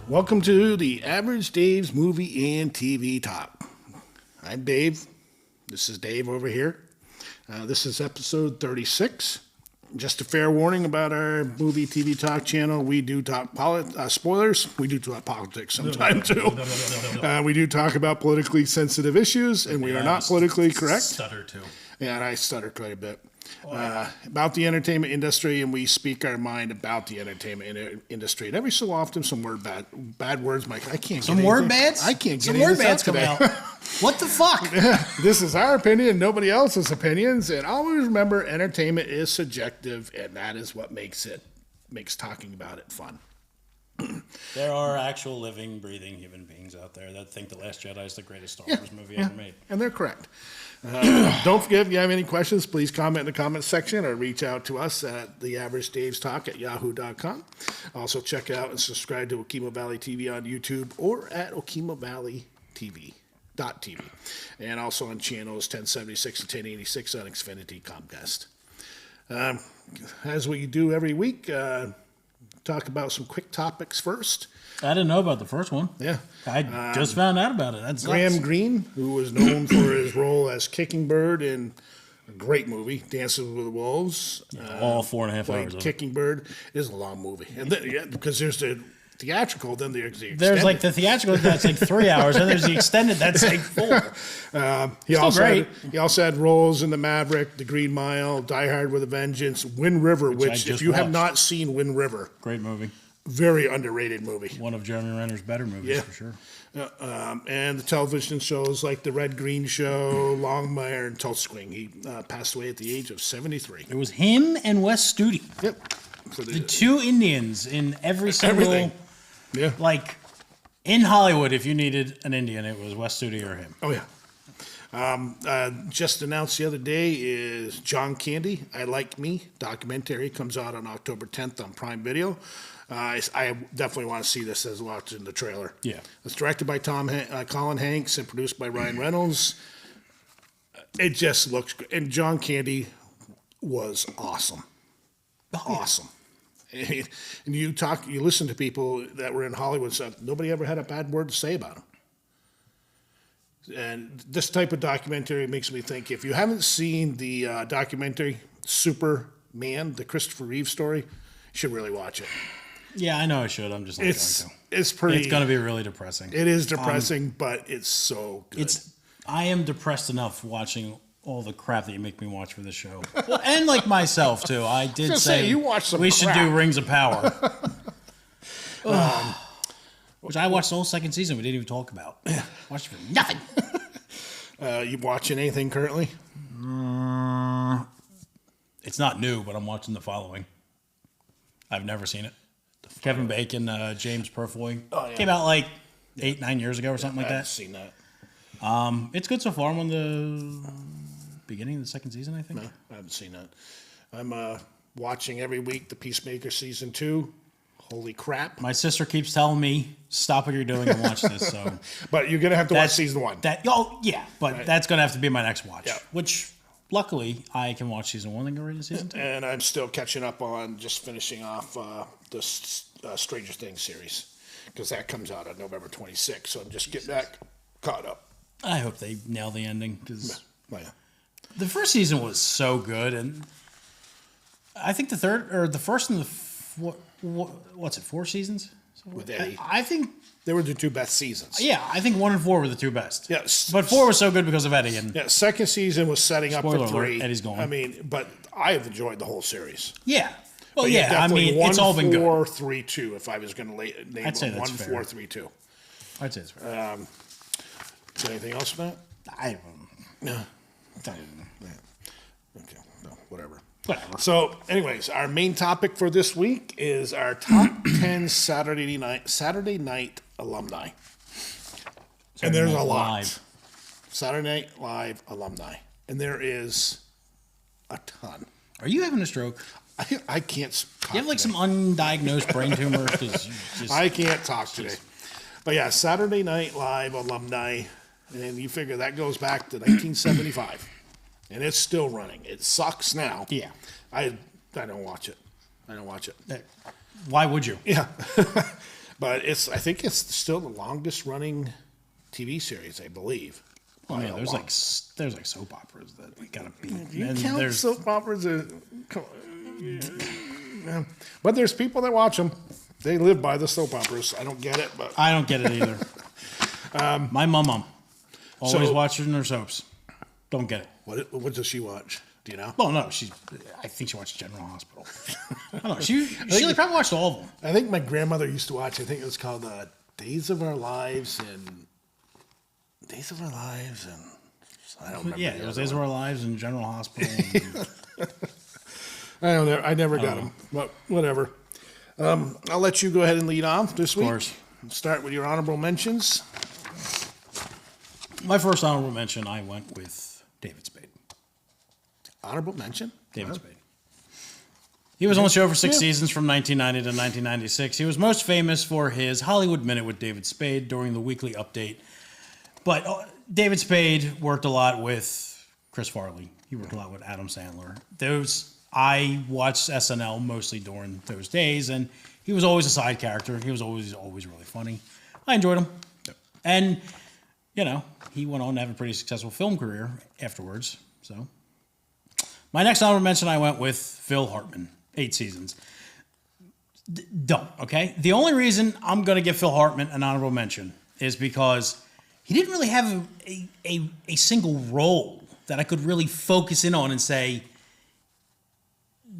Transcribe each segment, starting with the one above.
Welcome to the Average Dave's Movie and TV Talk. I'm Dave. This is Dave over here. This is episode 36. Just a fair warning about our movie TV talk channel. We do talk spoilers. We do talk politics sometimes too. We do talk about politically sensitive issues, and we are not politically correct. Stutter too. Yeah, and I stutter quite a bit. About the entertainment industry, and we speak our mind about the entertainment industry. And every so often, some bad words, Mike. I can't. Some word bads. I can't get some word bads coming out. What the fuck? This is our opinion, nobody else's opinions. And always remember, entertainment is subjective, and that is what makes talking about it fun. There are actual living, breathing human beings out there that think The Last Jedi is the greatest Star Wars movie ever made. And they're correct. Don't forget, if you have any questions, please comment in the comments section or reach out to us at theaverageDavesTalk@yahoo.com. Also, check out and subscribe to Okemo Valley TV on YouTube or at OkemoValleyTV.tv. And also on channels 1076 and 1086 on Xfinity Comcast. As we do every week, talk about some quick topics first. I didn't know about the first one. Yeah. I just found out about it. That's Graham Greene, who was known for his role as Kicking Bird in a great movie, Dances with the Wolves. All 4.5 hours of Kicking Bird is a long movie. And then, because there's the theatrical, then there's the extended. There's like the theatrical that's like 3 hours, and there's the extended that's like 4. He also had roles in The Maverick, The Green Mile, Die Hard with a Vengeance, Wind River, which if you have not seen Wind River, great movie. Very underrated movie. One of Jeremy Renner's better movies, for sure. And the television shows like The Red Green Show, Longmire, and Tulsa Swing. He passed away at the age of 73. It was him and Wes Studi. Yep. The two Indians in every single... Everything. Yeah. Like, in Hollywood, if you needed an Indian, it was Wes Studi or him. Oh, yeah. Just announced the other day is John Candy, I Like Me documentary. Comes out on October 10th on Prime Video. I definitely want to see this as watching the trailer. Yeah. It's directed by Colin Hanks and produced by Ryan Reynolds. It just looks good. And John Candy was awesome. Awesome. And you listen to people that were in Hollywood, so nobody ever had a bad word to say about him. And this type of documentary makes me think, if you haven't seen the documentary Superman, the Christopher Reeve story, you should really watch it. Yeah, I know I should. I'm just not going to. It's pretty. It's going to be really depressing. It is depressing, but it's so good. I am depressed enough watching all the crap that you make me watch for this show. Well, and like myself, too. I did say you watch some we crap. should do Rings of Power. Which I watched the whole second season we didn't even talk about. Watched it for nothing. You watching anything currently? It's not new, but I'm watching The Following. I've never seen it. Kevin Bacon, James Purfoy. Came out like 8-9 years ago or something like that. I haven't seen that. It's good so far. I'm on the beginning of the second season, I think. No, I haven't seen that. I'm watching every week the Peacemaker season 2. Holy crap! My sister keeps telling me stop what you're doing and watch this. So, but you're gonna have to watch season 1. That's gonna have to be my next watch. Yeah. Which, luckily, I can watch season 1 and go right to season 2. And I'm still catching up on just finishing off the Stranger Things series, because that comes out on November 26th. So I'm just getting that caught up. I hope they nail the ending, because the first season was so good, and I think the first and the what's it, 4 seasons? With Eddie. I think they were the 2 best seasons. Yeah, I think 1 and 4 were the 2 best. Yes, but 4 was so good because of Eddie. And second season was setting up for 3. Alert, Eddie's gone. I mean, but I have enjoyed the whole series. Yeah. Well, I mean, it's all been good. 1, 4, 3, 2. If I was going to name I'd say them, that's 1, fair. 4, 3, 2. I'd say it's fair. Is there anything else with that? No. Okay. No. Whatever. So, anyways, our main topic for this week is our top 10 Saturday night alumni. And there's a lot. Live. Saturday Night Live alumni. And there is a ton. Are you having a stroke? I can't talk. You have like today. some undiagnosed brain tumor? I can't talk today. But yeah, Saturday Night Live alumni. And you figure that goes back to 1975. And it's still running. It sucks now. Yeah. I don't watch it. Why would you? Yeah. But I think it's still the longest running TV series, I believe. Oh yeah, there's like soap operas that we gotta beat. You And count there's soap operas? Yeah. But there's people that watch them. They live by the soap operas. I don't get it, but I don't get it either. My mom always watching her soaps. Don't get it. what does she watch? Do you know? Well, no, I think she watched General Hospital. I don't know. She probably watched all of them. I think my grandmother used to watch. I think it was called Days of Our Lives and I don't remember. Yeah, it was Days of Our Lives and General Hospital. I never got them, but whatever. I'll let you go ahead and lead off this week. Of course. Start with your honorable mentions. My first honorable mention, I went with David Spade. Honorable mention? David Spade. He was on the show for 6 seasons from 1990 to 1996. He was most famous for his Hollywood Minute with David Spade during the weekly update. But David Spade worked a lot with Chris Farley. He worked a lot with Adam Sandler. I watched SNL mostly during those days, and he was always a side character. He was always really funny. I enjoyed him. Yep. And, he went on to have a pretty successful film career afterwards. So, my next honorable mention, I went with Phil Hartman, 8 seasons. Don't, okay? The only reason I'm going to give Phil Hartman an honorable mention is because he didn't really have a single role that I could really focus in on and say,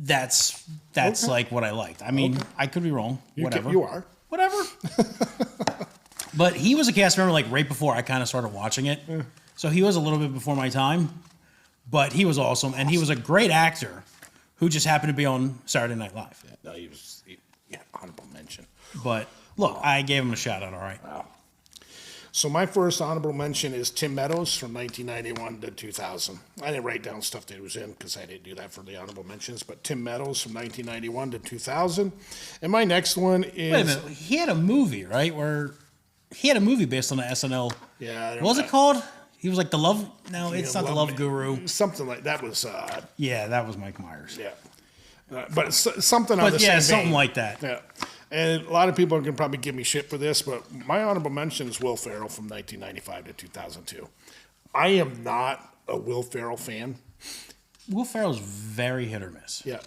that's okay. Like what I liked. I mean, I could be wrong. Whatever. You are. Whatever. But he was a cast member like right before I kind of started watching it. Yeah. So he was a little bit before my time, but he was awesome. And he was a great actor who just happened to be on Saturday Night Live. Yeah, no, he was honorable mention. But look, I gave him a shout out, all right. Wow. So my first honorable mention is Tim Meadows from 1991 to 2000. I didn't write down stuff that he was in because I didn't do that for the honorable mentions, but Tim Meadows from 1991 to 2000. And my next one is... Wait a minute. He had a movie, right, he had a movie based on the SNL. Yeah. What was it called? He was like the Love... No, it's not the Love Guru. Something like that was... yeah, that was Mike Myers. Yeah. But it's something on the same something vein. like that. Yeah. And a lot of people can probably give me shit for this, but my honorable mention is Will Ferrell from 1995 to 2002. I am not a Will Ferrell fan. Will Ferrell's very hit or miss. Yeah.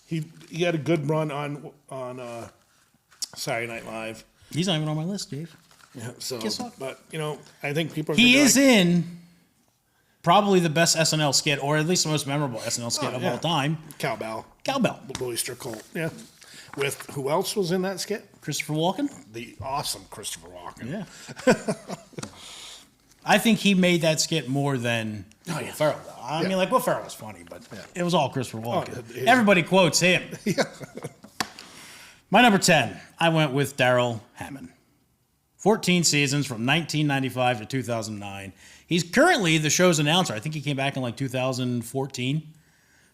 He had a good run on Saturday Night Live. He's not even on my list, Dave. Yeah. So, guess what? But I think people. He is in probably the best SNL skit, or at least the most memorable SNL skit of all time. Cowbell. Oyster Cult. Yeah. With who else was in that skit? Christopher Walken. The awesome Christopher Walken. Yeah. I think he made that skit more than Will Ferrell. I mean, Will Ferrell was funny, but it was all Christopher Walken. Everybody quotes him. Yeah. My number 10, I went with Daryl Hammond. 14 seasons from 1995 to 2009. He's currently the show's announcer. I think he came back in 2014.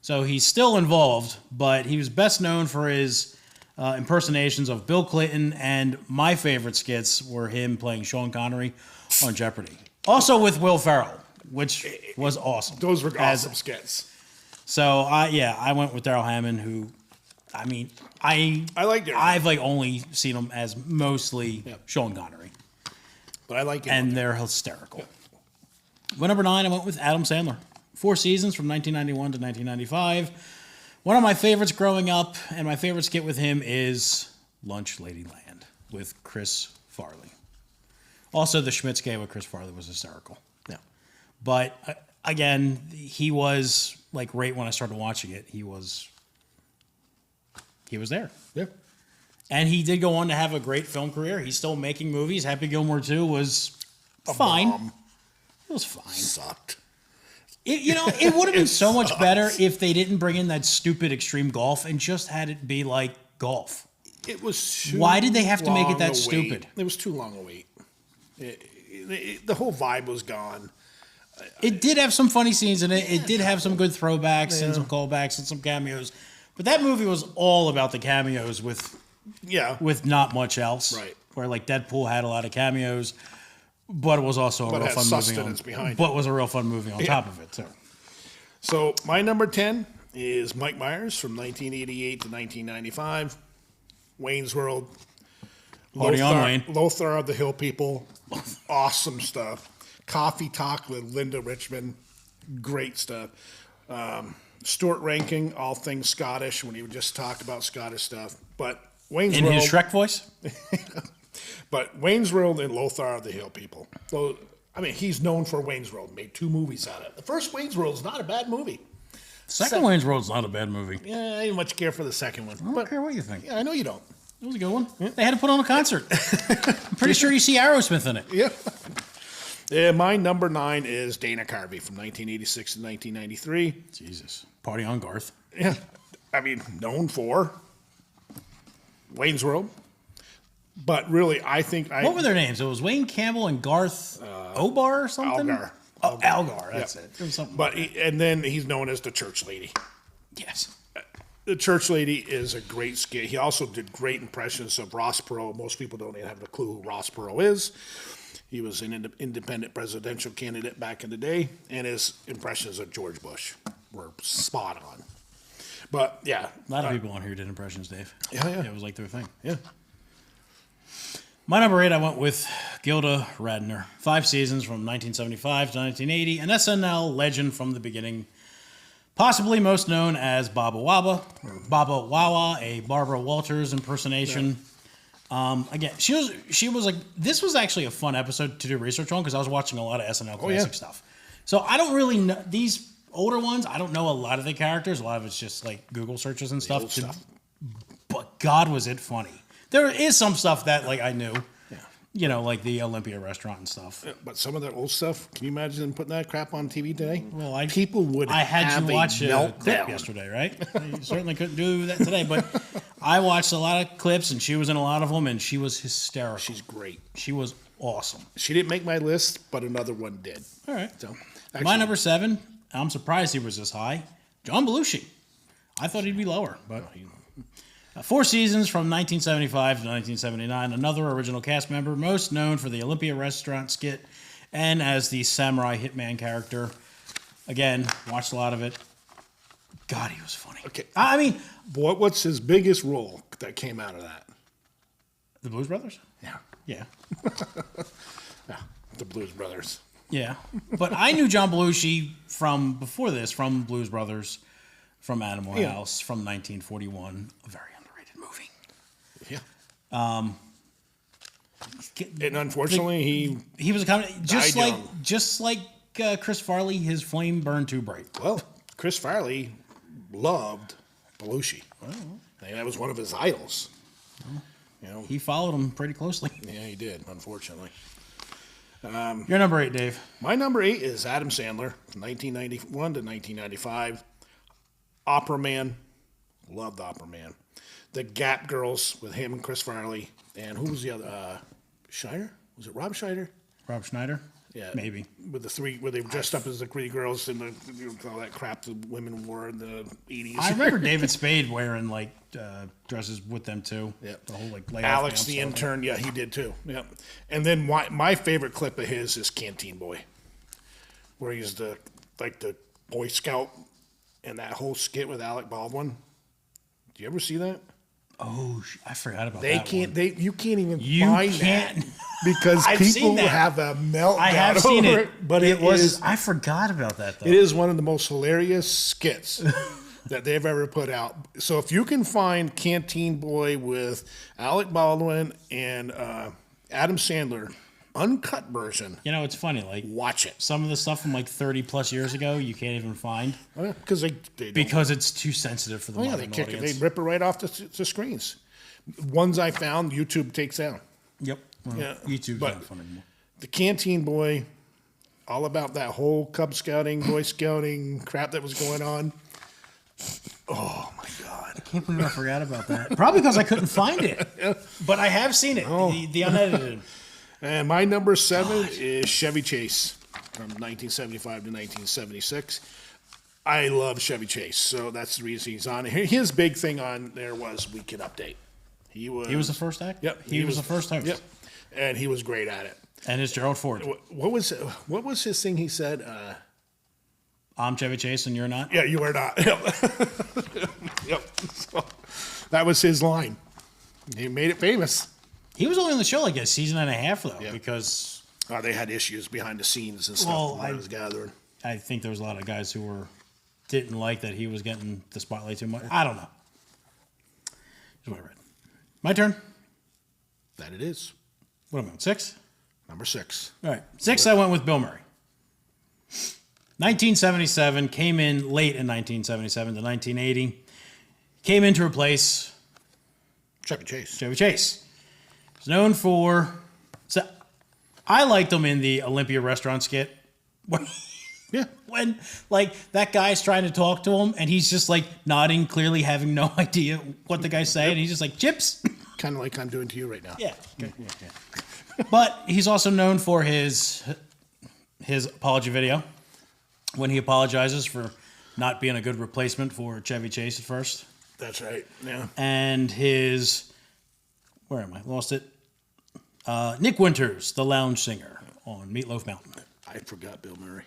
So he's still involved, but he was best known for his impersonations of Bill Clinton, and my favorite skits were him playing Sean Connery on Jeopardy. Also with Will Ferrell, which was awesome. Those were awesome skits. So, I went with Daryl Hammond, who, I mean, I like Daryl. I've only seen him as mostly Sean Connery. But I like him. And they're hysterical. Yeah. My number 9, I went with Adam Sandler. 4 seasons from 1991 to 1995. One of my favorites growing up, and my favorite skit with him is Lunch Ladyland with Chris Farley. Also, the Schmitz game with Chris Farley was hysterical. Yeah. But, again, he was, right when I started watching it, he was there. Yeah. And he did go on to have a great film career. He's still making movies. Happy Gilmore 2 was fine. Bomb. It was fine. Sucked. It would have been so much better if they didn't bring in that stupid extreme golf and just had it be like golf. It was too Why did they have to make it that stupid? It was too long a wait. The whole vibe was gone. It did have some funny scenes in it. It did have some good throwbacks and some callbacks and some cameos. But that movie was all about the cameos with not much else. Right. Where Deadpool had a lot of cameos. But it was also a real fun movie. But was a real fun movie on top of it too. So my number 10 is Mike Myers from 1988 to 1995. Wayne's World. Party on, Wayne. Lothar of the Hill People. Awesome stuff. Coffee Talk with Linda Richmond. Great stuff. Stuart Ranking, all things Scottish, when he would just talk about Scottish stuff. But Wayne's In World. his Shrek voice? But Wayne's World and Lothar of the Hill People. So, I mean, he's known for Wayne's World. Made 2 movies out of it. The first Wayne's World is not a bad movie. Second Wayne's World's not a bad movie. Yeah, I didn't much care for the second one. I don't care what you think. Yeah, I know you don't. It was a good one. They had to put on a concert. I'm pretty sure you see Aerosmith in it. Yeah. Yeah, my number 9 is Dana Carvey from 1986 to 1993. Jesus. Party on, Garth. Yeah. I mean, known for Wayne's World. But really, I think What were their names? It was Wayne Campbell and Garth Obar or something? Algar. Oh, Algar. That's Yep. it. It was something. But and then he's known as the Church Lady. Yes. The Church Lady is a great skit. He also did great impressions of Ross Perot. Most people don't even have a clue who Ross Perot is. He was an independent presidential candidate back in the day, and his impressions of George Bush were spot on. But yeah, A lot of people on here did impressions, Dave. Yeah. It was like their thing. Yeah. My number 8, I went with Gilda Radner. 5 seasons from 1975 to 1980. An SNL legend from the beginning. Possibly most known as Baba Waba, or Baba Wawa, a Barbara Walters impersonation. Again, she was like, this was actually a fun episode to do research on because I was watching a lot of SNL classic stuff. So I don't really know, these older ones, I don't know a lot of the characters. A lot of it's just like Google searches and Old stuff. stuff. But God, was it funny. There is some stuff that like I knew. Yeah. You know, like the Olympia restaurant and stuff. But some of that old stuff, can you imagine them putting that crap on TV today? Well, people would. I had have to watch a meltdown clip yesterday, right? You certainly couldn't do that today, but I watched a lot of clips, and she was in a lot of them, and she was hysterical. She's great. She was awesome. She didn't make my list, but another one did. All right. So, My actually, number 7, I'm surprised he was this high. John Belushi. I thought he'd be lower, but 4 seasons from 1975 to 1979. Another original cast member, most known for the Olympia restaurant skit and as the samurai hitman character. Again, watched a lot of it. God, he was funny. Okay. I mean, what's his biggest role that came out of that? the Blues Brothers? Yeah. Yeah. Yeah. The Blues Brothers. Yeah. But I knew John Belushi from before this, from Blues Brothers, from Animal House, from 1941. A very underrated movie. Yeah. And unfortunately, He was a comedy, just died like young. Chris Farley. His flame burned too bright. well, Chris Farley loved Belushi. And that was one of his idols. You know, He followed him pretty closely. yeah, he did, unfortunately. Your number 8, Dave. My number 8 is Adam Sandler, from 1991 to 1995. Opera Man. Loved Opera Man. The Gap Girls with him and Chris Farley. And who was the other? Schneider? Was it Rob Schneider? Rob Schneider? Yeah. Maybe. With the 3, where they were dressed up as the 3 girls and all that crap the women wore in the 80s. I remember David Spade wearing like dresses with them too. Yep. The whole like layoff Alex pants the stuff. intern, yeah, he did too. Yep. And then my favorite clip of his is Canteen Boy, where he's the Boy Scout, and that whole skit with Alec Baldwin. Do you ever see that? Oh, I forgot about They that. can't. One. They you can't even You find can't. that because I've people seen that. have a meltdown. I have seen over it, but it was. is- I forgot about that though. It is one of the most hilarious skits that they've ever put out. So if you can find Canteen Boy with Alec Baldwin and Adam Sandler, uncut version, You know, it's funny. Like watch it. some of the stuff from like 30 plus years ago, you can't even find Because they don't- because it's too sensitive for the oh yeah, modern they kick it. audience. They rip it right off the screens. Ones I found, YouTube takes down. Yep. Well, Yeah, YouTube's but- not fun anymore. The Canteen Boy, all about that whole Cub Scouting, Boy Scouting crap that was going on. Oh my God. I can't believe I forgot about that. Probably because I couldn't find it. But I have seen it, the unedited. And my number 7 is Chevy Chase from 1975 to 1976. I love Chevy Chase, so that's the reason he's on. His big thing on there was Weekend Update. He was the first act? Yep, He was the first host. Yep, and he was great at it. And it's Gerald Ford. What was his thing? He said, I'm Chevy Chase and you're not? "Yeah, you are not." Yep. Yep. So, that was his line. He made it famous. He was only on the show like a season and a half, though, Yeah. because They had issues behind the scenes and stuff. Well, I was gathering. I think there was a lot of guys who didn't like that he was getting the spotlight too much. I don't know. Here's what I read. My turn. That it is. What am I on? 6? Number 6. All right. 6, I went with Bill Murray. 1977, came in late in 1977 to 1980. Came in to replace Chevy Chase. Chevy Chase. He's known for... So I liked him in the Olympia restaurant skit. Yeah. When, like, that guy's trying to talk to him, and he's just, like, nodding, clearly having no idea what the guy's saying. He's just like, chips? Kind of like I'm doing to you right now. Yeah. Okay. But he's also known for his apology video when he apologizes for not being a good replacement for Chevy Chase at first. That's right. Yeah. And his... Where am I? Lost it. Nick Winters, the lounge singer on Meatloaf Mountain. I forgot Bill Murray.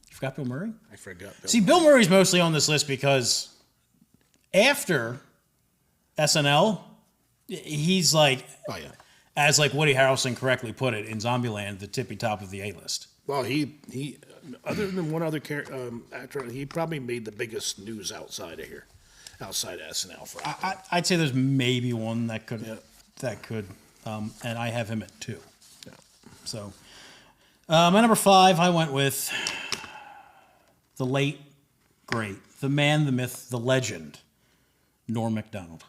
You forgot Bill Murray? I forgot Bill See, Bill Murray's mostly on this list because after SNL, he's like, Oh, yeah. as like Woody Harrelson correctly put it in Zombieland, the tippy top of the A-list. Well, he other than one other actor, he probably made the biggest news outside of here, outside of SNL. For I'd say there's maybe one that could, Yeah. and I have him at 2. Yeah. So, my number 5, I went with the late, great, the man, the myth, the legend, Norm Macdonald.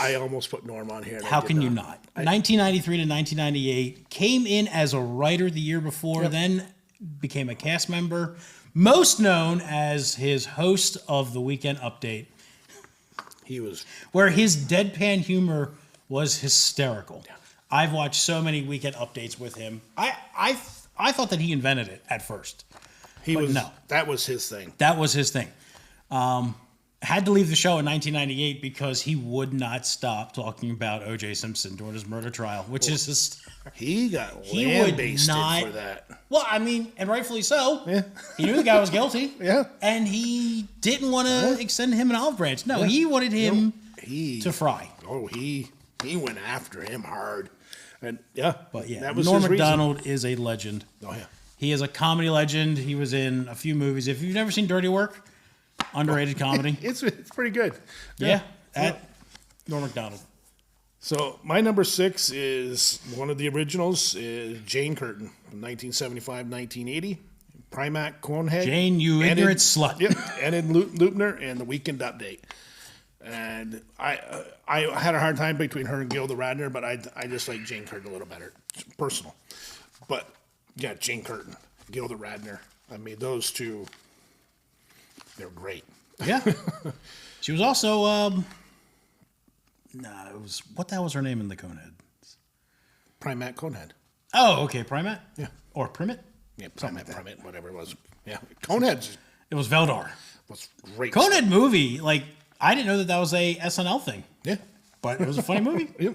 I almost put Norm on here. And How I did can you not? 1993 to 1998, came in as a writer the year before, then became a cast member, most known as his host of the Weekend Update, He was. where his deadpan humor was hysterical. I've watched so many Weekend Updates with him. I thought that he invented it at first. He But was. no. That was his thing. That was his thing. Had to leave the show in 1998 because he would not stop talking about O.J. Simpson during his murder trial, which is hysterical. He got He would lambasted not- for that. Well, I mean, and rightfully so. Yeah. He knew the guy was guilty. Yeah. And he didn't want to extend him an olive branch. No, he wanted him He. to fry. Oh, he went after him hard, and yeah. But yeah, that was Norm his reason. Macdonald is a legend. Oh yeah. He is a comedy legend. He was in a few movies. If you've never seen Dirty Work, underrated comedy. It's pretty good. Yeah. Norm Macdonald. So my number 6 is one of the originals, is Jane Curtin from 1975, 1980. Primac Conehead. Jane, you Enid- ignorant slut. Yep. Enid Loopner and the Weekend Update. And I had a hard time between her and Gilda Radner, but I just like Jane Curtin a little better, personal. But yeah, Jane Curtin, Gilda Radner. I mean, those two, they're great. Yeah. She was also, it was, what the hell was her name in the Conehead? Primac Conehead. Oh, okay, Primat? Yeah. Or Primit? Yeah, Primate, whatever it was. Yeah, Conehead It was Veldar. was great. Conehead movie, like, I didn't know that was a SNL thing, Yeah. but it was a funny movie. Yep.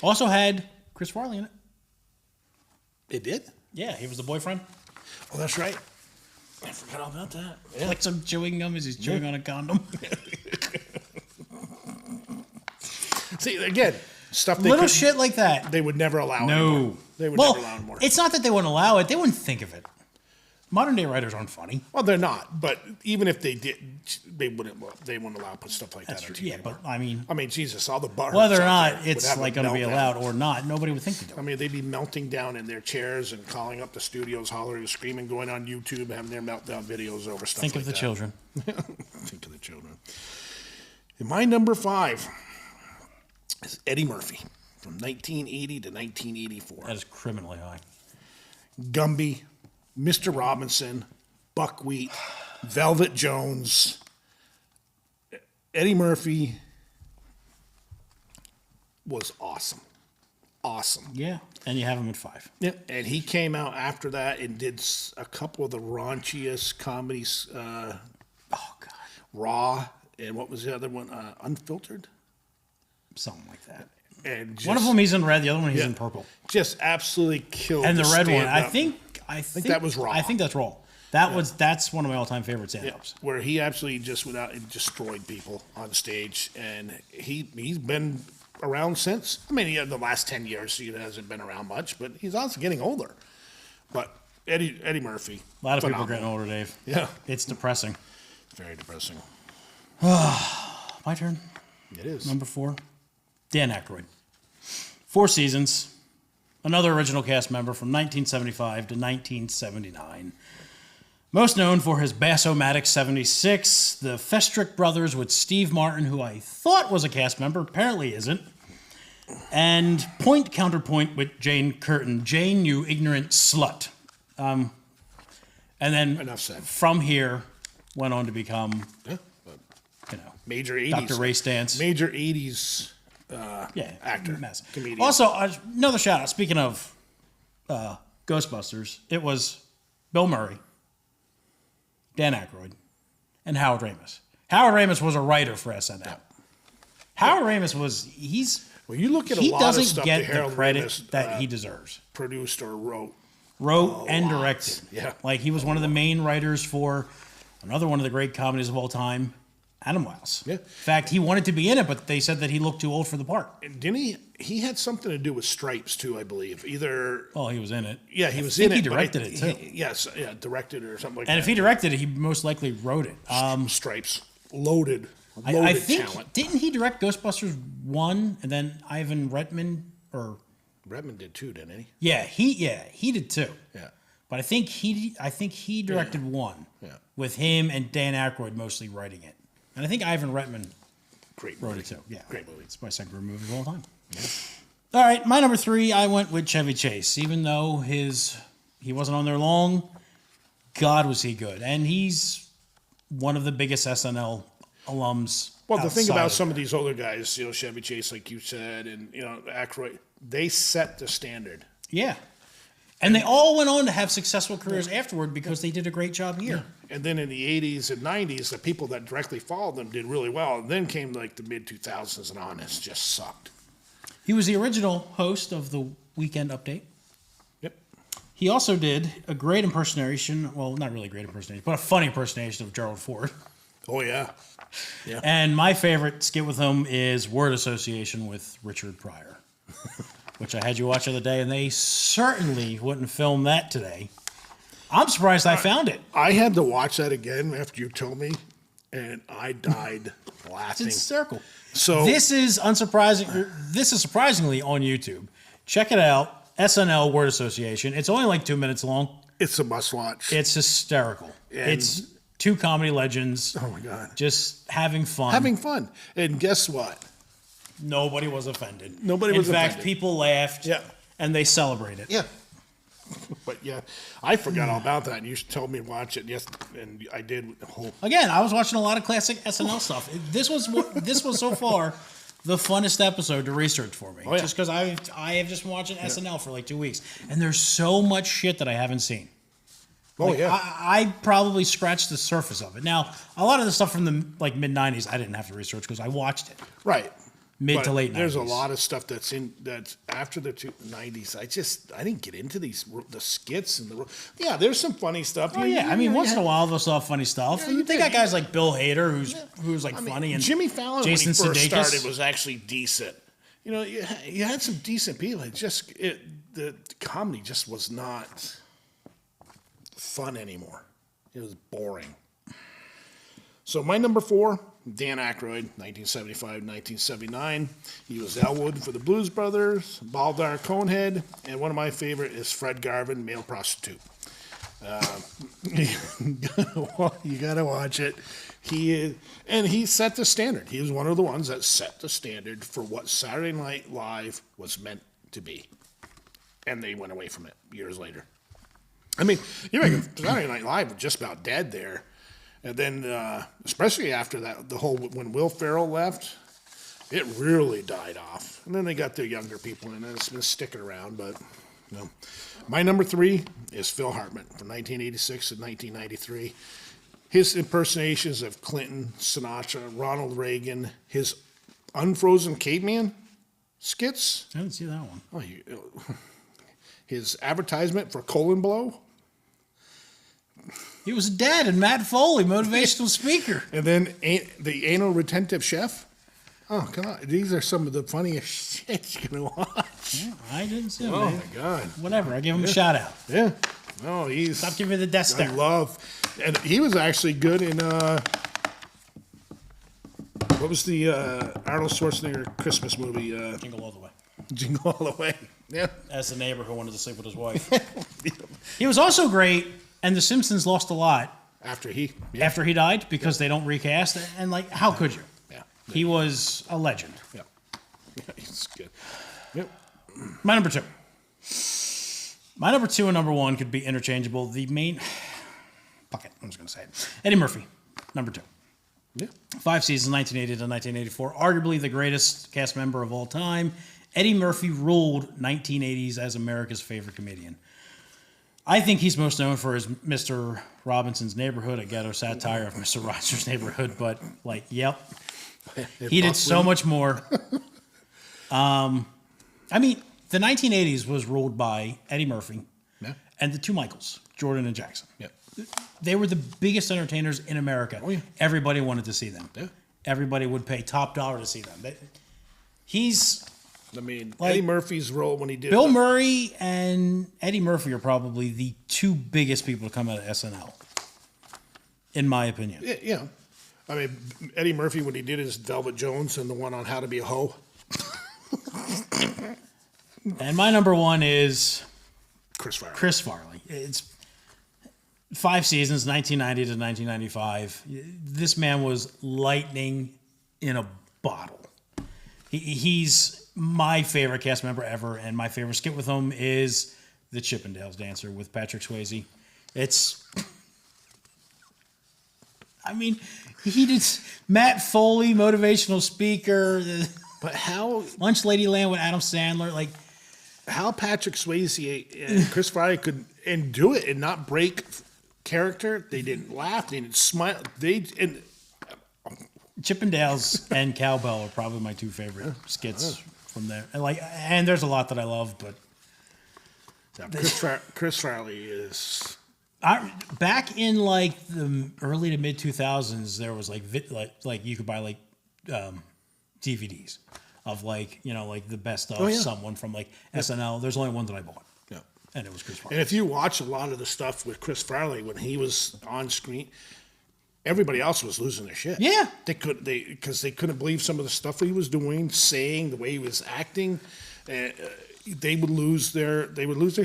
Also had Chris Farley in it. It did? Yeah, he was the boyfriend. Oh, that's right. I forgot all about that. Yeah. Like some chewing gum as he's chewing on a condom. See, again, stuff they Little couldn't- shit like that. they would never allow No. anymore. They would Well, never allow anymore. it's not that they wouldn't allow it. They wouldn't think of it. Modern day writers aren't funny. Well, they're not, but even if they did, they wouldn't allow to put stuff like That's that on true. TV. Yeah, but I mean, Jesus, all the butthurt whether or out not there it's would have like a going to be meltdown. allowed or not, nobody would think to do I it. mean, they'd be melting down in their chairs and calling up the studios, hollering, screaming, going on YouTube, having their meltdown videos over stuff Think like of the that. children. Think of the children. And my number 5 is Eddie Murphy from 1980 to 1984. That is criminally high. Gumby, Mr. Robinson, Buckwheat, Velvet Jones, Eddie Murphy was awesome. Awesome. Yeah, and you have him at 5. Yeah. And he came out after that and did a couple of the raunchiest comedies, Oh God, Raw, and what was the other one? Unfiltered? something like that. And just, One of them he's in red, the other one he's Yeah. in purple. just absolutely killed And the red one, I stand-up. think that was Raw. I think that's Raw. That's one of my all-time favorite stand-ups. Where he absolutely just went out and destroyed people on stage, and he's been around since. I mean, the last 10 years he hasn't been around much, but he's also getting older. But Eddie Murphy. A lot of people are phenomenal. getting older, Dave. Yeah. It's depressing. Very depressing. My turn. It is. Number 4. Dan Aykroyd. 4 seasons. Another original cast member from 1975 to 1979. Most known for his Bass-O-Matic 76, the Festrick Brothers with Steve Martin, who I thought was a cast member, apparently isn't. And Point Counterpoint with Jane Curtin. Jane, you ignorant slut. And then Enough said. from here, went on to become, Major 80s. Dr. Ray Stantz. Major 80s actor. Massive. Comedian. Also, another shout out. Speaking of Ghostbusters, it was Bill Murray, Dan Aykroyd, and Howard Ramis. Howard Ramis was a writer for SNL. Yeah. Howard Ramis Well, you look at a he lot of doesn't stuff get that the Harold credit Ramis, that he deserves. produced or wrote. And directed. Yeah. Like he was one of the main writers for another one of the great comedies of all time, Animals. Yeah. In fact, he wanted to be in it, but they said that he looked too old for the part. And didn't he? He had something to do with Stripes too, I believe. Either Well, he was in it. yeah, he was I think in it. he but directed it too. Yes, yeah, directed it or something like And that. if he directed it, he most likely wrote it. Stripes, loaded I think talent. didn't he direct Ghostbusters 1 and then Ivan Reitman or Redmond did too, didn't he? he did too. Yeah. But I think he directed 1 Yeah. with him and Dan Aykroyd mostly writing it. And I think Ivan Reitman Great wrote movie. it too. Yeah. Great movie. It's my second favorite movie of all time. All right, my number 3, I went with Chevy Chase. Even though he wasn't on there long, God was he good. And he's one of the biggest SNL alums. Well, the thing outside about of some of these older guys, Chevy Chase, like you said, and Aykroyd, they set the standard. Yeah. And they all went on to have successful careers afterward because they did a great job here. And then in the 80s and 90s, the people that directly followed them did really well. And then came like the mid 2000s and on, it just sucked. He was the original host of the Weekend Update. Yep. He also did a great impersonation, well, not really a great impersonation, but a funny impersonation of Gerald Ford. Oh, yeah. Yeah. And my favorite skit with him is Word Association with Richard Pryor, which I had you watch the other day, and they certainly wouldn't film that today. I'm surprised I found it. I had to watch that again after you told me, and I died It's laughing. hysterical. So This is unsurprising. This is surprisingly on YouTube. Check it out. SNL Word Association. It's only like 2 minutes long. it's a must watch. It's hysterical. And- It's two comedy legends Oh my God. just having fun. Having fun. And guess what? Nobody was offended. Nobody was In fact, offended. people laughed. Yeah. And they celebrated. Yeah. But yeah, I forgot all about that. And you told me to watch it. Yes, and I did. Oh, Again, I was watching a lot of classic SNL stuff. This was so far the funnest episode to research for me. Oh, yeah. Just because I have just been watching SNL for like 2 weeks, and there's so much shit that I haven't seen. oh Like, yeah. I probably scratched the surface of it. Now, a lot of the stuff from the mid '90s, I didn't have to research because I watched it. Right. Mid But to late 90s. There's a lot of stuff that's after the 90s. I didn't get into the skits and yeah. There's some funny stuff. Oh yeah, I mean, once in a while they'll still have funny stuff. Yeah, you they did. got guys like Bill Hader, who's like I mean, funny, and Jimmy Fallon Jason when he first Sudeikis. started was actually decent. You had some decent people. The comedy just was not fun anymore. It was boring. So my number 4, Dan Aykroyd, 1975, 1979. He was Elwood for the Blues Brothers, Baldar Conehead, and one of my favorite is Fred Garvin, male prostitute. You gotta watch it. He set the standard. He was one of the ones that set the standard for what Saturday Night Live was meant to be, and they went away from it years later. I mean, Saturday Night Live was just about dead there, and then especially after that, when Will Ferrell left, it really died off. And then they got their younger people in, and it's been sticking around, but. No. My number 3 is Phil Hartman from 1986 to 1993. His impersonations of Clinton, Sinatra, Ronald Reagan, his Unfrozen Caveman skits. I didn't see that one. His advertisement for Colon Blow. He was dad and Matt Foley, motivational speaker. And then the Anal Retentive Chef. Oh, come on. These are some of the funniest shit you can watch. Yeah, I didn't see him, Oh, man. my God. Whatever. I give him a shout out. Yeah. Oh, he's... Stop giving me the death I stare. love... And he was actually good in... what was the Arnold Schwarzenegger Christmas movie? Jingle all the way. Jingle All the Way. Yeah. As the neighbor who wanted to sleep with his wife. He was also great, and The Simpsons lost a lot After he... after he died because they don't recast. And, like, how could you? Yeah. He was a legend. Yeah. Yeah, he's good. Yep. My number two. My number two and number one could be interchangeable. The main... Fuck it. I'm just going to say it. Eddie Murphy, number two. Yeah. 5 seasons, 1980 to 1984. Arguably the greatest cast member of all time. Eddie Murphy ruled 1980s as America's favorite comedian. I think he's most known for his Mr. Robinson's Neighborhood, a ghetto satire of Mr. Rogers' Neighborhood, but, like, yep. He did so much more. I mean, the 1980s was ruled by Eddie Murphy Yeah. and the two Michaels, Jordan and Jackson. Yeah. They were the biggest entertainers in America. Oh, yeah. Everybody wanted to see them. Yeah. Everybody would pay top dollar to see them. He's... I mean, Like, Eddie Murphy's role when he did... Bill Murray and Eddie Murphy are probably the two biggest people to come out of SNL, in my opinion. Yeah, yeah. I mean, Eddie Murphy, when he did his Velvet Jones and the one on How to Be a Hoe. And my number one is Chris Farley. Chris Farley. It's 5 seasons, 1990 to 1995. This man was lightning in a bottle. He's my favorite cast member ever, and my favorite skit with him is the Chippendales Dancer with Patrick Swayze. It's... I mean, he did Matt Foley, motivational speaker, But how Lunch Lady Land with Adam Sandler. Like, Patrick Swayze and Chris Farley could and do it and not break character. They didn't laugh. They didn't smile. Chippendales and Cowbell are probably my two favorite skits from there. And there's a lot that I love, but Chris Farley is... back in like the early to mid 2000s, there was like you could buy like DVDs of like the best of someone from like SNL. There's only one that I bought. Yeah. And it was Chris Farley. And if you watch a lot of the stuff with Chris Farley when he was on screen, everybody else was losing their shit. Yeah. Because they couldn't believe some of the stuff he was doing, saying, the way he was acting. They would lose their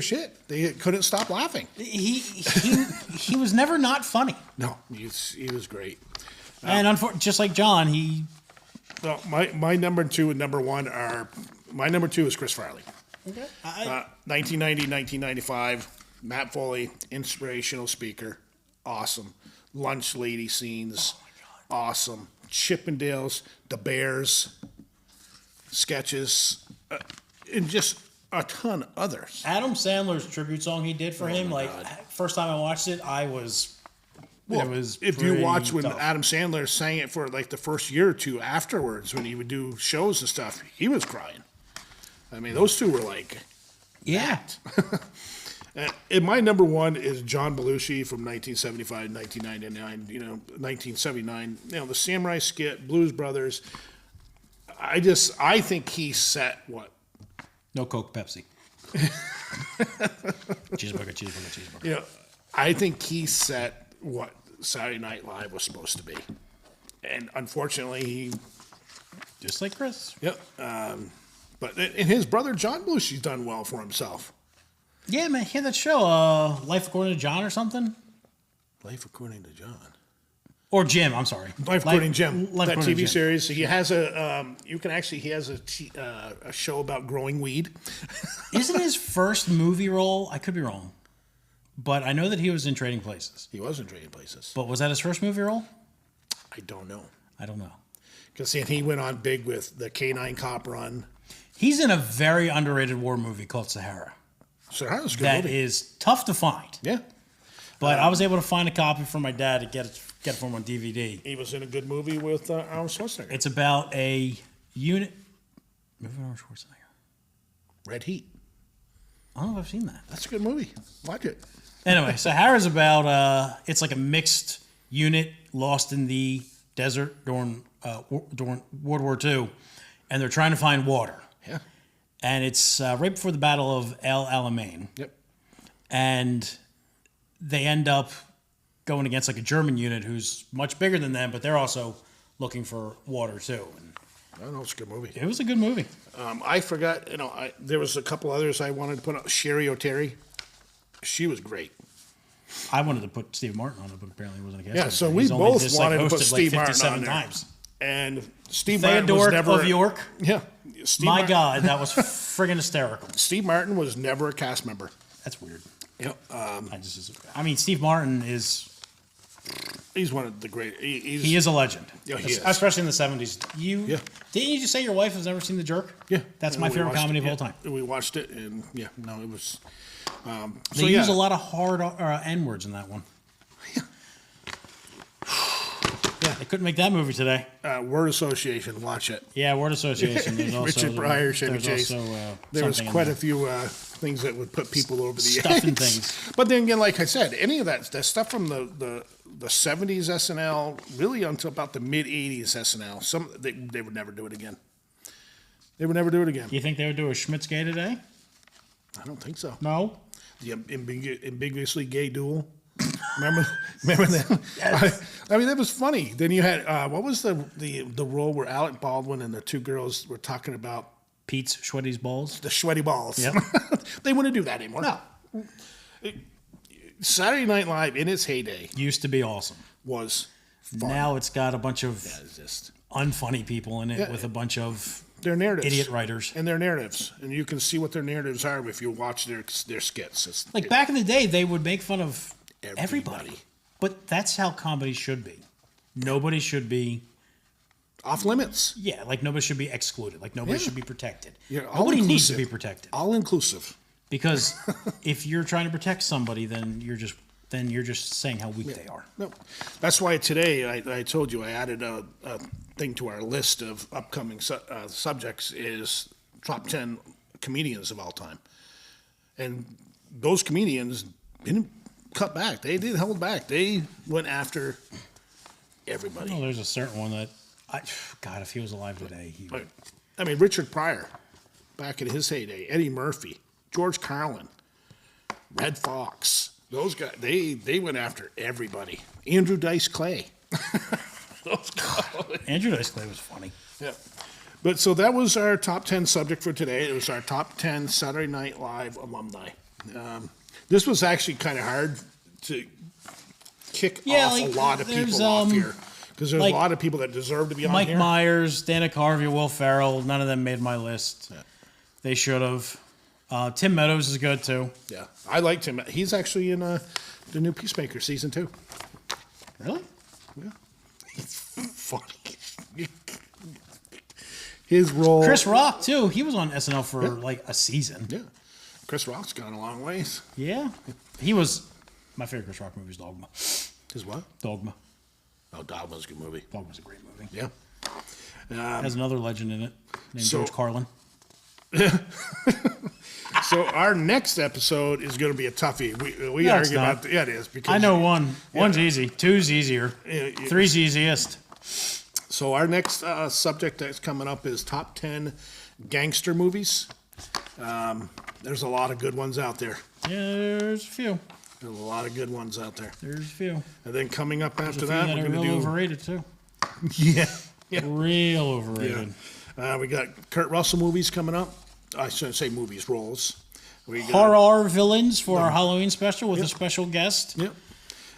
shit. They couldn't stop laughing. He was never not funny. No, he was great. And just like John, Well, my number two and number one are... My number two is Chris Farley. Okay. 1990, 1995, Matt Foley, inspirational speaker, awesome. Lunch lady scenes, awesome. Chippendales, the Bears, sketches, and just a ton others. Adam Sandler's tribute song he did for him, my like God. first time I watched it, it was If you watch when tough. Adam Sandler sang it for like the first year or two afterwards, when he would do shows and stuff, he was crying. I mean, those two were like... Yeah. And my number one is John Belushi from 1975, 1999, 1979. The Samurai skit, Blues Brothers. I think he set what? No Coke, Pepsi. cheeseburger. I think he set what Saturday Night Live was supposed to be. And unfortunately, he... Just like Chris. Yep. But and his brother, John Belushi's done well for himself. Yeah, man, he had that show, Life According to John or something. Life According to John. Or Jim, I'm sorry. Life According to Jim. Life That According to TV Jim. series. He has he has a show about growing weed. Isn't his first movie role, I could be wrong, but I know that he was in Trading Places. He was in Trading Places. But was that his first movie role? I don't know. I don't know. Because he went on big with the K-9 Cop Run. He's in a very underrated war movie called Sahara. So that was a good That movie. is tough to find. Yeah. But I was able to find a copy for my dad to get it for him on DVD. He was in a good movie with Arnold Schwarzenegger. It's about a unit. Movie with Arnold Schwarzenegger. Red Heat. I don't know if I've seen that. That's a good movie. Watch it. Anyway, Sahara's about it's like a mixed unit lost in the desert during World War II, and they're trying to find water. Yeah. And it's right before the Battle of El Alamein. Yep. And they end up going against like a German unit who's much bigger than them, but they're also looking for water too. And I don't know. It's a good movie. it was a good movie. I forgot. There was a couple others I wanted to put up. Sherry O'Terry. She was great. I wanted to put Steve Martin on it, but apparently he wasn't a guest. Yeah, on it. so we He's only both just, wanted to put hosted, Steve Martin 57 on there. times. And Steve Martin was Theodoric never of York. Yeah. Steve My Martin, God, that was friggin' hysterical. Steve Martin was never a cast member. That's weird. Yep. I mean, Steve Martin is He's one of the great. he is a legend. Yeah, he is. Especially in the 70s. Yeah. Didn't you just say your wife has never seen The Jerk? Yeah. That's And my we favorite watched comedy it, of all time. We watched it, and yeah, no, it was. They use a lot of hard N words in that one. Yeah, they couldn't make that movie today. Word association. Watch it. Yeah, word association. There's also, Richard Pryor, Chevy there's Chase. also, There was something quite in a few things that would put people over the Stuff and edge. things. But then again, like I said, any of that stuff from the 70s SNL, really until about the mid 80s SNL, they would never do it again. They would never do it again. Do you think they would do a Schmitz gay today? I don't think so. No. The ambiguously gay duel. Remember that? Yes. I mean, that was funny. Then you had what was the role where Alec Baldwin and the two girls were talking about Pete's Schweddy's balls. the sweaty balls. Yep. They wouldn't do that anymore. No. Saturday Night Live in its heyday Used to be awesome. was fun. Now it's got a bunch of It's just unfunny people in it Yeah. with a bunch of their narratives, idiot writers. and their narratives, and you can see what their narratives are if you watch their skits. It's, Like back in the day, they would make fun of everybody. Everybody. But that's how comedy should be. Nobody should be, off limits, yeah, like nobody should be excluded. Like nobody Yeah. should be protected. Yeah, all Nobody needs to inclusive. be protected. all inclusive. Because if you're trying to protect somebody, then you're just saying how weak they are. No, that's why today I told you I added a thing to our list of upcoming subjects is top 10 comedians of all time, and those comedians didn't cut back. They didn't hold back. They went after everybody. Well, there's a certain one that, God, if he was alive today, he would. Like, I mean, Richard Pryor, back in his heyday, Eddie Murphy, George Carlin, Red Fox. Those guys, they went after everybody. Andrew Dice Clay. Those guys. Andrew Dice Clay was funny. Yeah. But so that was our top 10 subject for today. It was our top 10 Saturday Night Live alumni. This was actually kind of hard to kick off like, a lot of there's, people off here. Because there's like a lot of people that deserve to be on Mike here. Myers, Dana Carvey, Will Ferrell, none of them made my list. Yeah. They should have. Tim Meadows is good too. Yeah. I liked him. He's actually in the new Peacemaker season 2. Really? Yeah. He's funny. His role. Chris Rock too. He was on SNL for like a season. Yeah. Chris Rock's gone a long ways. Yeah. He was my favorite Chris Rock movie is Dogma. His what? Dogma. Oh, Dogma's a good movie. Dogma's a great movie. Yeah. Has another legend in it named so- George Carlin. So our next episode is going to be a toughie. We No, it's argue not. about it is because I know one. One's easy. Two's easier. Yeah. Three's easiest. So our next subject that's coming up is top 10 gangster movies. There's a lot of good ones out there. Yeah, there's a few. There's a lot of good ones out there. There's a few. And then coming up There's after a few that, that we're are going real to do overrated too. yeah. Real overrated. We got Kurt Russell movies coming up. I shouldn't say movies, roles. We got, Horror villains for our Halloween special with a special guest. Yep.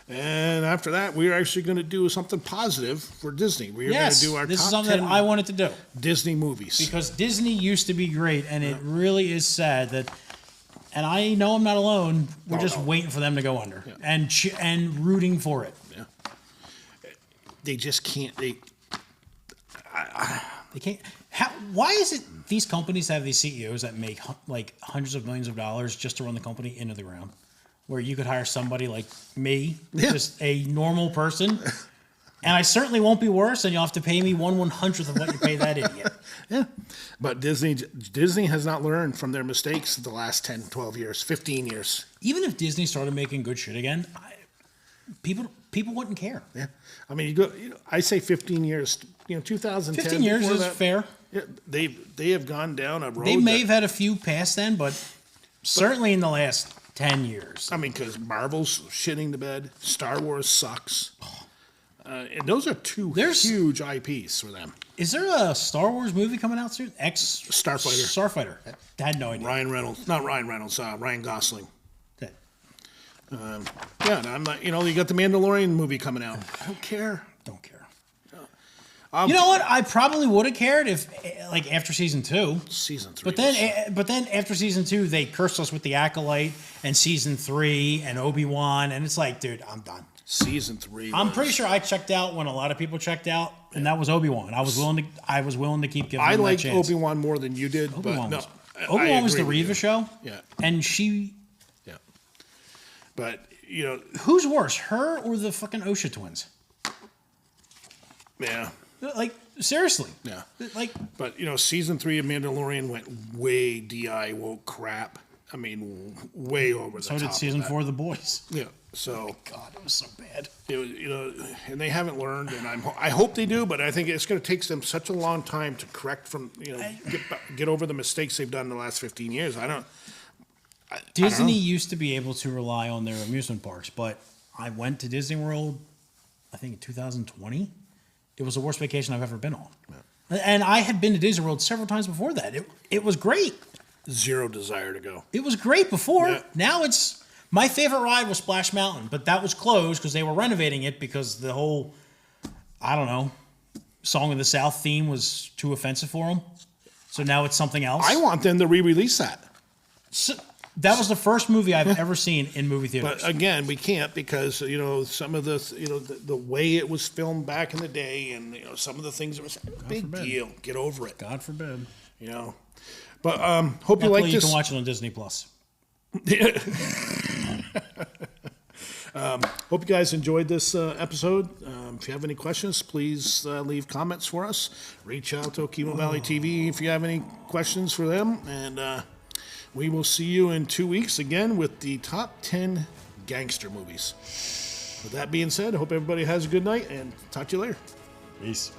And after that, we're actually going to do something positive for Disney. We're Yes, going to do our this is top something 10 that I wanted to do Disney movies. because Disney used to be great, and it really is sad that. And I know I'm not alone. We're just waiting for them to go under and rooting for it. Yeah. They just can't. They can't. Why is it these companies have these CEOs that make like hundreds of millions of dollars just to run the company into the ground? Where you could hire somebody like me, just a normal person, and I certainly won't be worse, and you'll have to pay me 1/100th of what you pay that idiot. Yeah. But Disney has not learned from their mistakes the last 10, 12 years, 15 years. Even if Disney started making good shit again, people people wouldn't care. Yeah. I mean, you go. I say 15 years. 2010. 15 years before is that, fair. Yeah, they have gone down a road. They may have had a few past then, but certainly in the last 10 years. I mean, because Marvel's shitting the bed. Star Wars sucks. And those are two huge IPs for them. Is there a Star Wars movie coming out soon? Starfighter. I had no idea. Ryan Reynolds. Not Ryan Reynolds. Ryan Gosling. Okay. Yeah, and I'm not. You got the Mandalorian movie coming out. I don't care. Don't care. You know what? I probably would have cared if, after season 2. Season 3. But then after season 2, they cursed us with the Acolyte and season 3 and Obi-Wan, and it's like, dude, I'm done. Season 3. I'm pretty sure I checked out when a lot of people checked out, and that was Obi-Wan. I was willing to keep giving him that liked chance. Obi-Wan more than you did. Obi-Wan but Obi-Wan was the Reva show. Yeah. And she. Yeah. But who's worse, her or the fucking Osha twins? Yeah. Seriously. Yeah. But season 3 of Mandalorian went way DI woke crap. I mean, way over the top. So did season 4 of The Boys. Yeah. So. God, it was so bad. It was, and they haven't learned, and I hope they do, but I think it's going to take them such a long time to correct from, get over the mistakes they've done in the last 15 years. Disney used to be able to rely on their amusement parks, but I went to Disney World, I think in 2020. It was the worst vacation I've ever been on. Yeah. And I had been to Disney World several times before that. It was great. Zero desire to go. It was great before. Yeah. Now it's... My favorite ride was Splash Mountain, but that was closed because they were renovating it because the whole, I don't know, Song of the South theme was too offensive for them. So now it's something else. I want them to re-release that. So, that was the first movie I've ever seen in movie theaters. But again, we can't because some of the way it was filmed back in the day, and some of the things, it was a big deal. Get over it. God forbid. But hope you like this. You can watch it on Disney Plus. Hope you guys enjoyed this episode. If you have any questions, please leave comments for us. Reach out to Okemo Valley TV if you have any questions for them. And we will see you in 2 weeks again with the top 10 gangster movies. With that being said, I hope everybody has a good night and talk to you later. Peace.